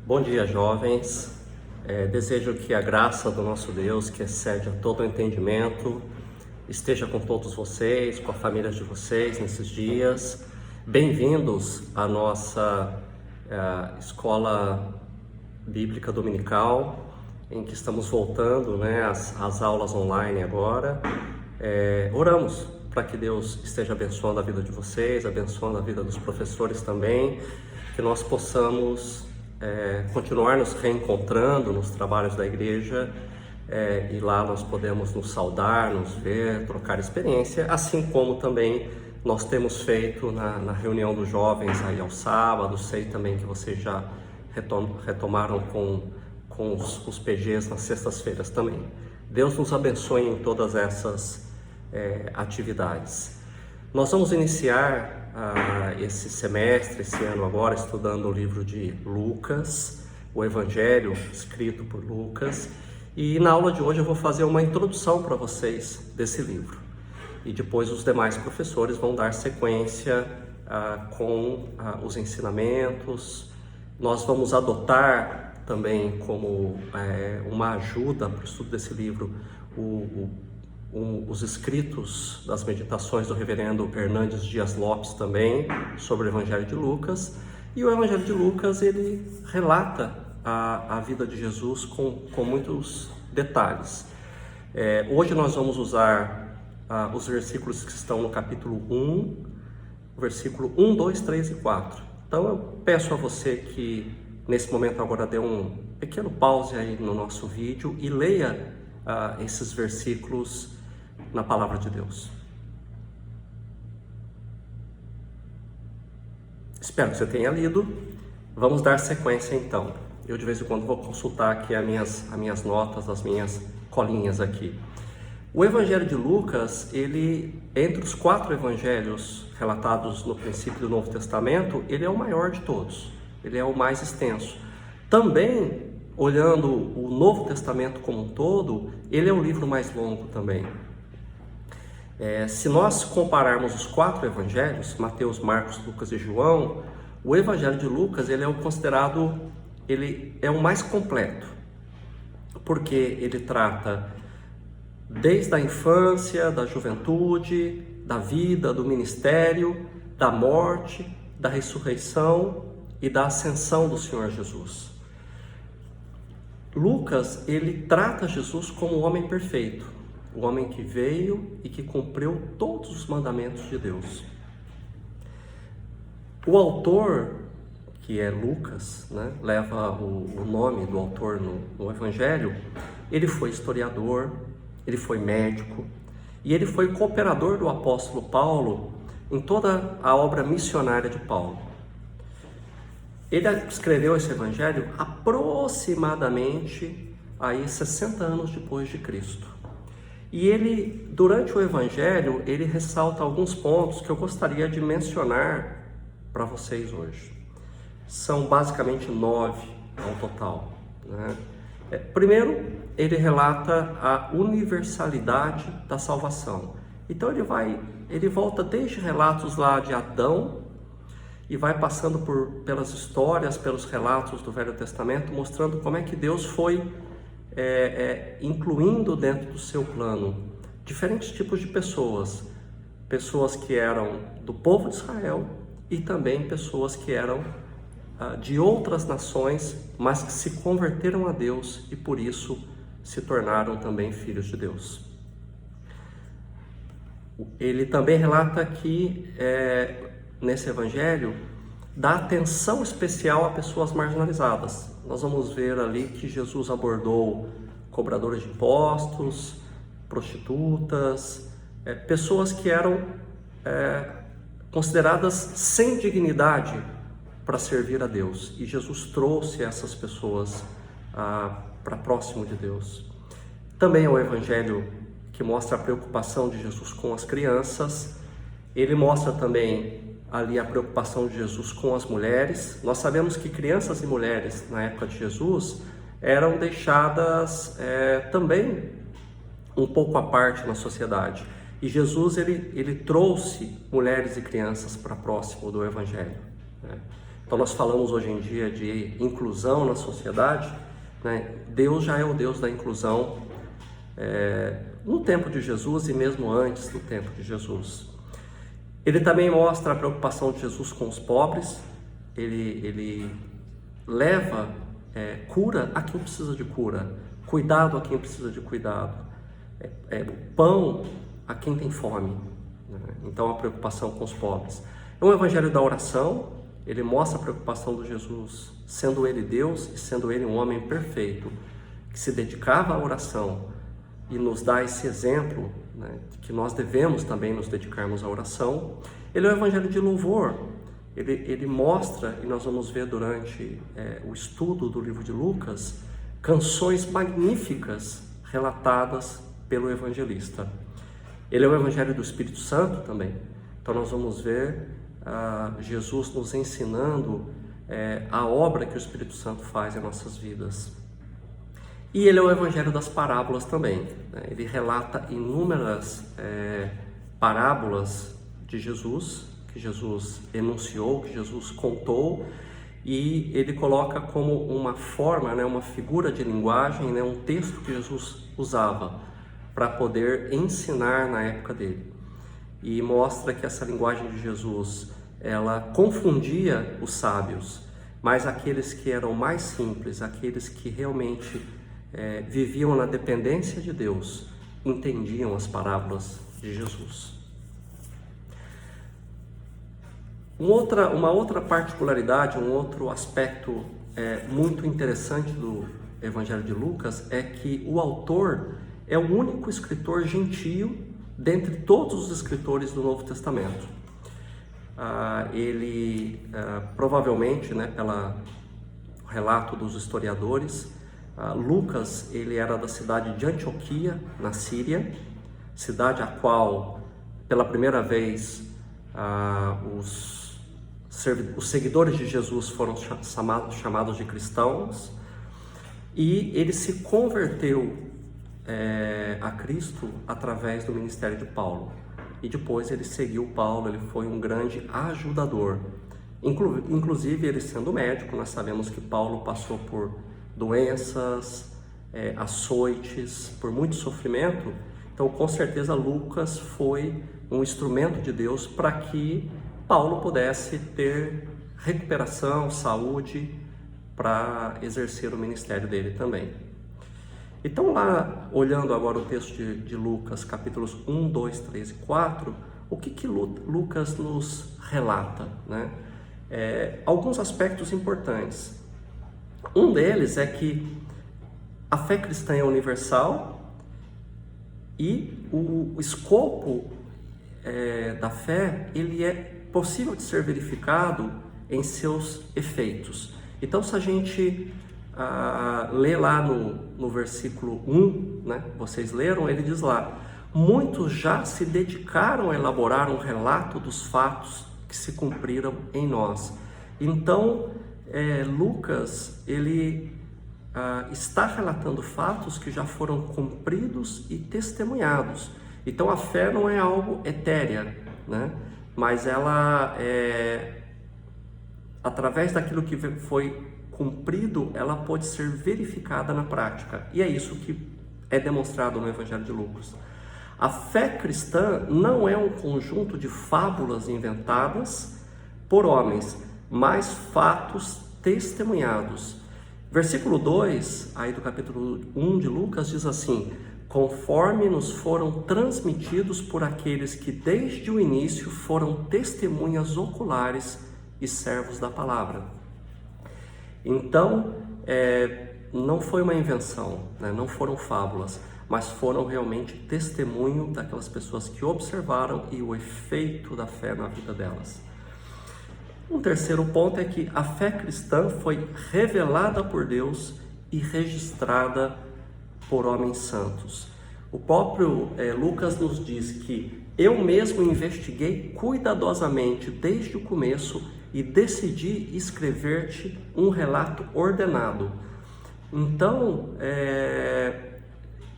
Bom dia, jovens. Desejo que a graça do nosso Deus, que excede a todo o entendimento, esteja com todos vocês, com a família de vocês nesses dias. Bem-vindos à nossa escola bíblica dominical, em que estamos voltando, às aulas online agora. Oramos para que Deus esteja abençoando a vida de vocês, abençoando a vida dos professores também, que nós possamos continuar nos reencontrando nos trabalhos da igreja, e lá nós podemos nos saudar, nos ver, trocar experiência, assim como também nós temos feito na reunião dos jovens aí aos sábados. Sei também que vocês já retomaram com os PGs nas sextas-feiras também. Deus nos abençoe em todas essas atividades. Nós vamos iniciar esse semestre, esse ano agora, estudando o livro de Lucas, o Evangelho escrito por Lucas, e na aula de hoje eu vou fazer uma introdução para vocês desse livro, e depois os demais professores vão dar sequência com os ensinamentos. Nós vamos adotar também como uma ajuda para o estudo desse livro os escritos das meditações do reverendo Hernandes Dias Lopes também, sobre o Evangelho de Lucas. E o Evangelho de Lucas, ele relata a vida de Jesus com muitos detalhes. Hoje nós vamos usar os versículos que estão no capítulo 1, versículo 1, 2, 3 e 4. Então eu peço a você que nesse momento agora dê um pequeno pause aí no nosso vídeo e leia esses versículos na palavra de Deus. Espero que você tenha lido. Vamos dar sequência então. Eu de vez em quando vou consultar aqui as minhas notas, as minhas colinhas aqui. O Evangelho de Lucas, ele, entre os 4 evangelhos relatados no princípio do Novo Testamento, ele é o maior de todos. Ele é o mais extenso. Também, olhando o Novo Testamento como um todo, ele é o livro mais longo também. Se nós compararmos os 4 evangelhos, Mateus, Marcos, Lucas e João, o Evangelho de Lucas ele é o mais completo, porque ele trata desde a infância, da juventude, da vida, do ministério, da morte, da ressurreição e da ascensão do Senhor Jesus. Lucas, ele trata Jesus como o homem perfeito, o homem que veio e que cumpriu todos os mandamentos de Deus. O autor, que é Lucas, leva o nome do autor no Evangelho. Ele foi historiador, ele foi médico e ele foi cooperador do apóstolo Paulo em toda a obra missionária de Paulo. Ele escreveu esse Evangelho aproximadamente aí 60 anos depois de Cristo. E ele, durante o Evangelho, ele ressalta alguns pontos que eu gostaria de mencionar para vocês hoje. São basicamente 9 ao total. Primeiro, ele relata a universalidade da salvação. Então ele volta desde relatos lá de Adão e vai passando pelas histórias, pelos relatos do Velho Testamento, mostrando como é que Deus foi incluindo dentro do seu plano diferentes tipos de pessoas que eram do povo de Israel e também pessoas que eram de outras nações, mas que se converteram a Deus e por isso se tornaram também filhos de Deus. Ele também relata que nesse evangelho dá atenção especial a pessoas marginalizadas. Nós vamos ver ali que Jesus abordou cobradores de impostos, prostitutas, pessoas que eram consideradas sem dignidade para servir a Deus. E Jesus trouxe essas pessoas para próximo de Deus. Também é o evangelho que mostra a preocupação de Jesus com as crianças. Ele mostra também ali a preocupação de Jesus com as mulheres. Nós sabemos que crianças e mulheres na época de Jesus eram deixadas também um pouco à parte na sociedade. E Jesus ele trouxe mulheres e crianças para próximo do Evangelho. Então nós falamos hoje em dia de inclusão na sociedade, né? Deus já é o Deus da inclusão no tempo de Jesus e mesmo antes do tempo de Jesus. Ele também mostra a preocupação de Jesus com os pobres. Ele leva cura a quem precisa de cura, cuidado a quem precisa de cuidado, pão a quem tem fome, né? Então a preocupação com os pobres. É um evangelho da oração. Ele mostra a preocupação de Jesus, sendo ele Deus e sendo ele um homem perfeito, que se dedicava à oração, e nos dá esse exemplo, né, de que nós devemos também nos dedicarmos à oração. Ele é um evangelho de louvor. Ele mostra, e nós vamos ver durante o estudo do livro de Lucas, canções magníficas relatadas pelo evangelista. Ele é o evangelho do Espírito Santo também. Então nós vamos ver Jesus nos ensinando a obra que o Espírito Santo faz em nossas vidas. E ele é o evangelho das parábolas também, né? Ele relata inúmeras parábolas de Jesus, que Jesus enunciou, que Jesus contou, e ele coloca como uma forma, né, uma figura de linguagem, né, um texto que Jesus usava para poder ensinar na época dele. E mostra que essa linguagem de Jesus, ela confundia os sábios, mas aqueles que eram mais simples, aqueles que realmente viviam na dependência de Deus, entendiam as parábolas de Jesus. Uma outra particularidade, um outro aspecto muito interessante do Evangelho de Lucas é que o autor é o único escritor gentio dentre todos os escritores do Novo Testamento. Ele provavelmente, né, pelo relato dos historiadores, Lucas ele era da cidade de Antioquia, na Síria, cidade a qual pela primeira vez os seguidores de Jesus foram chamados de cristãos, e ele se converteu a Cristo através do ministério de Paulo. E depois ele seguiu Paulo, ele foi um grande ajudador. Inclusive, ele sendo médico, nós sabemos que Paulo passou por doenças, açoites, por muito sofrimento. Então, com certeza, Lucas foi um instrumento de Deus para que Paulo pudesse ter recuperação, saúde, para exercer o ministério dele também. Então, lá, olhando agora o texto de Lucas, capítulos 1, 2, 3 e 4, o que Lucas nos relata, né? Alguns aspectos importantes. Um deles é que a fé cristã é universal e o escopo da fé, ele é possível de ser verificado em seus efeitos. Então, se a gente lê lá no versículo 1, né, vocês leram, ele diz lá: muitos já se dedicaram a elaborar um relato dos fatos que se cumpriram em nós. Então, Lucas, ele está relatando fatos que já foram cumpridos e testemunhados. Então, a fé não é algo etérea, né? Mas ela através daquilo que foi cumprido, ela pode ser verificada na prática. E é isso que é demonstrado no Evangelho de Lucas. A fé cristã não é um conjunto de fábulas inventadas por homens, mas fatos testemunhados. Versículo 2, aí do capítulo 1 de Lucas, diz assim: conforme nos foram transmitidos por aqueles que desde o início foram testemunhas oculares e servos da palavra. Então, não foi uma invenção, né? Não foram fábulas, mas foram realmente testemunho daquelas pessoas que observaram e o efeito da fé na vida delas. Um terceiro ponto é que a fé cristã foi revelada por Deus e registrada por homens santos. O próprio Lucas nos diz que eu mesmo investiguei cuidadosamente desde o começo e decidi escrever-te um relato ordenado. Então,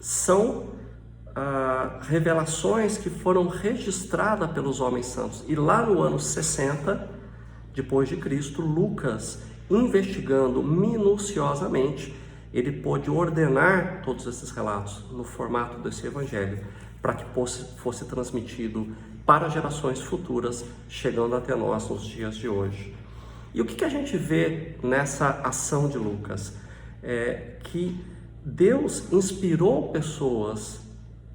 são revelações que foram registradas pelos homens santos. E lá no ano 60, depois de Cristo, Lucas, investigando minuciosamente, ele pôde ordenar todos esses relatos no formato desse evangelho, para que fosse transmitido para gerações futuras, chegando até nós nos dias de hoje. E o que a gente vê nessa ação de Lucas? É que Deus inspirou pessoas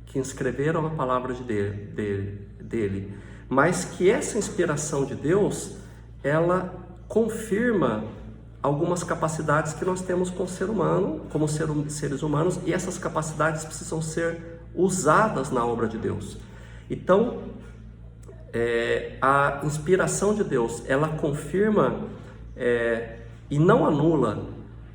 que escreveram a palavra dele, mas que essa inspiração de Deus, ela confirma algumas capacidades que nós temos como ser humano, como seres humanos, e essas capacidades precisam ser usadas na obra de Deus. Então, a inspiração de Deus, ela confirma e não anula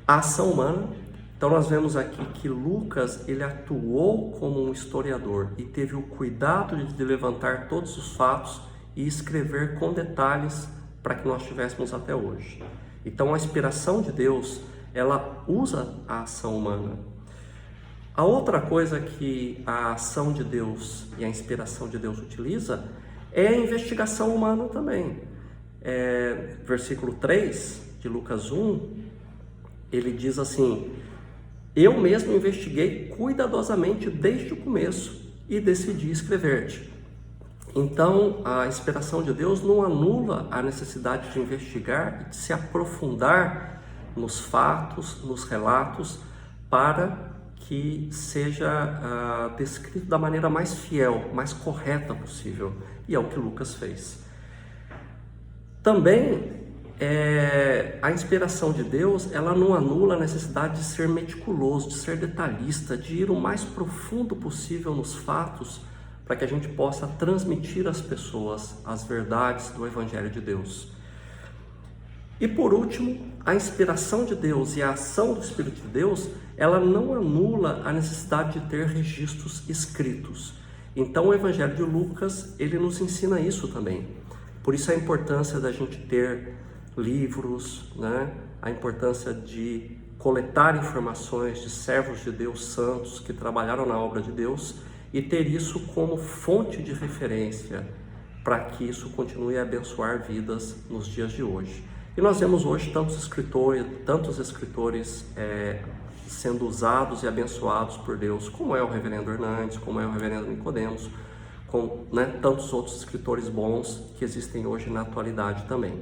a ação humana. Então nós vemos aqui que Lucas, ele atuou como um historiador e teve o cuidado de levantar todos os fatos e escrever com detalhes para que nós tivéssemos até hoje. Então a inspiração de Deus, ela usa a ação humana. A outra coisa que a ação de Deus e a inspiração de Deus utiliza é a investigação humana também. Versículo 3 de Lucas 1, ele diz assim: eu mesmo investiguei cuidadosamente desde o começo e decidi escrever-te. Então, a inspiração de Deus não anula a necessidade de investigar e de se aprofundar nos fatos, nos relatos, para que seja descrito da maneira mais fiel, mais correta possível. E é o que Lucas fez. Também, a inspiração de Deus, ela não anula a necessidade de ser meticuloso, de ser detalhista, de ir o mais profundo possível nos fatos, para que a gente possa transmitir às pessoas as verdades do Evangelho de Deus. E por último, a inspiração de Deus e a ação do Espírito de Deus, ela não anula a necessidade de ter registros escritos. Então o Evangelho de Lucas, ele nos ensina isso também. Por isso a importância da gente ter livros, né? A importância de coletar informações de servos de Deus santos que trabalharam na obra de Deus e ter isso como fonte de referência para que isso continue a abençoar vidas nos dias de hoje. E nós vemos hoje tantos escritores sendo usados e abençoados por Deus, como é o reverendo Hernandes, como é o reverendo Nicodemos, com tantos outros escritores bons que existem hoje na atualidade também.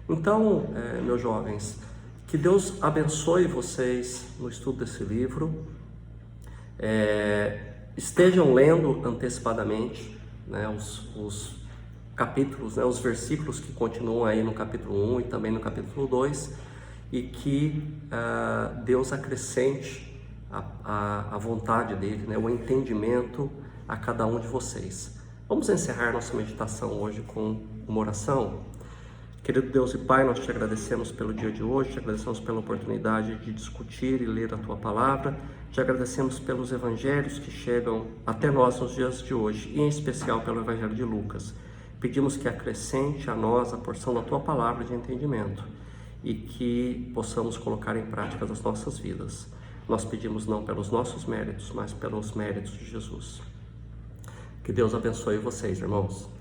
Então, meus jovens, que Deus abençoe vocês no estudo desse livro. Estejam lendo antecipadamente, né, os capítulos, né, os versículos que continuam aí no capítulo 1 e também no capítulo 2, e que Deus acrescente a vontade dele, né, o entendimento a cada um de vocês. Vamos encerrar nossa meditação hoje com uma oração? Querido Deus e Pai, nós te agradecemos pelo dia de hoje, te agradecemos pela oportunidade de discutir e ler a Tua Palavra, te agradecemos pelos evangelhos que chegam até nós nos dias de hoje, e em especial pelo Evangelho de Lucas. Pedimos que acrescente a nós a porção da Tua Palavra de entendimento e que possamos colocar em prática as nossas vidas. Nós pedimos não pelos nossos méritos, mas pelos méritos de Jesus. Que Deus abençoe vocês, irmãos.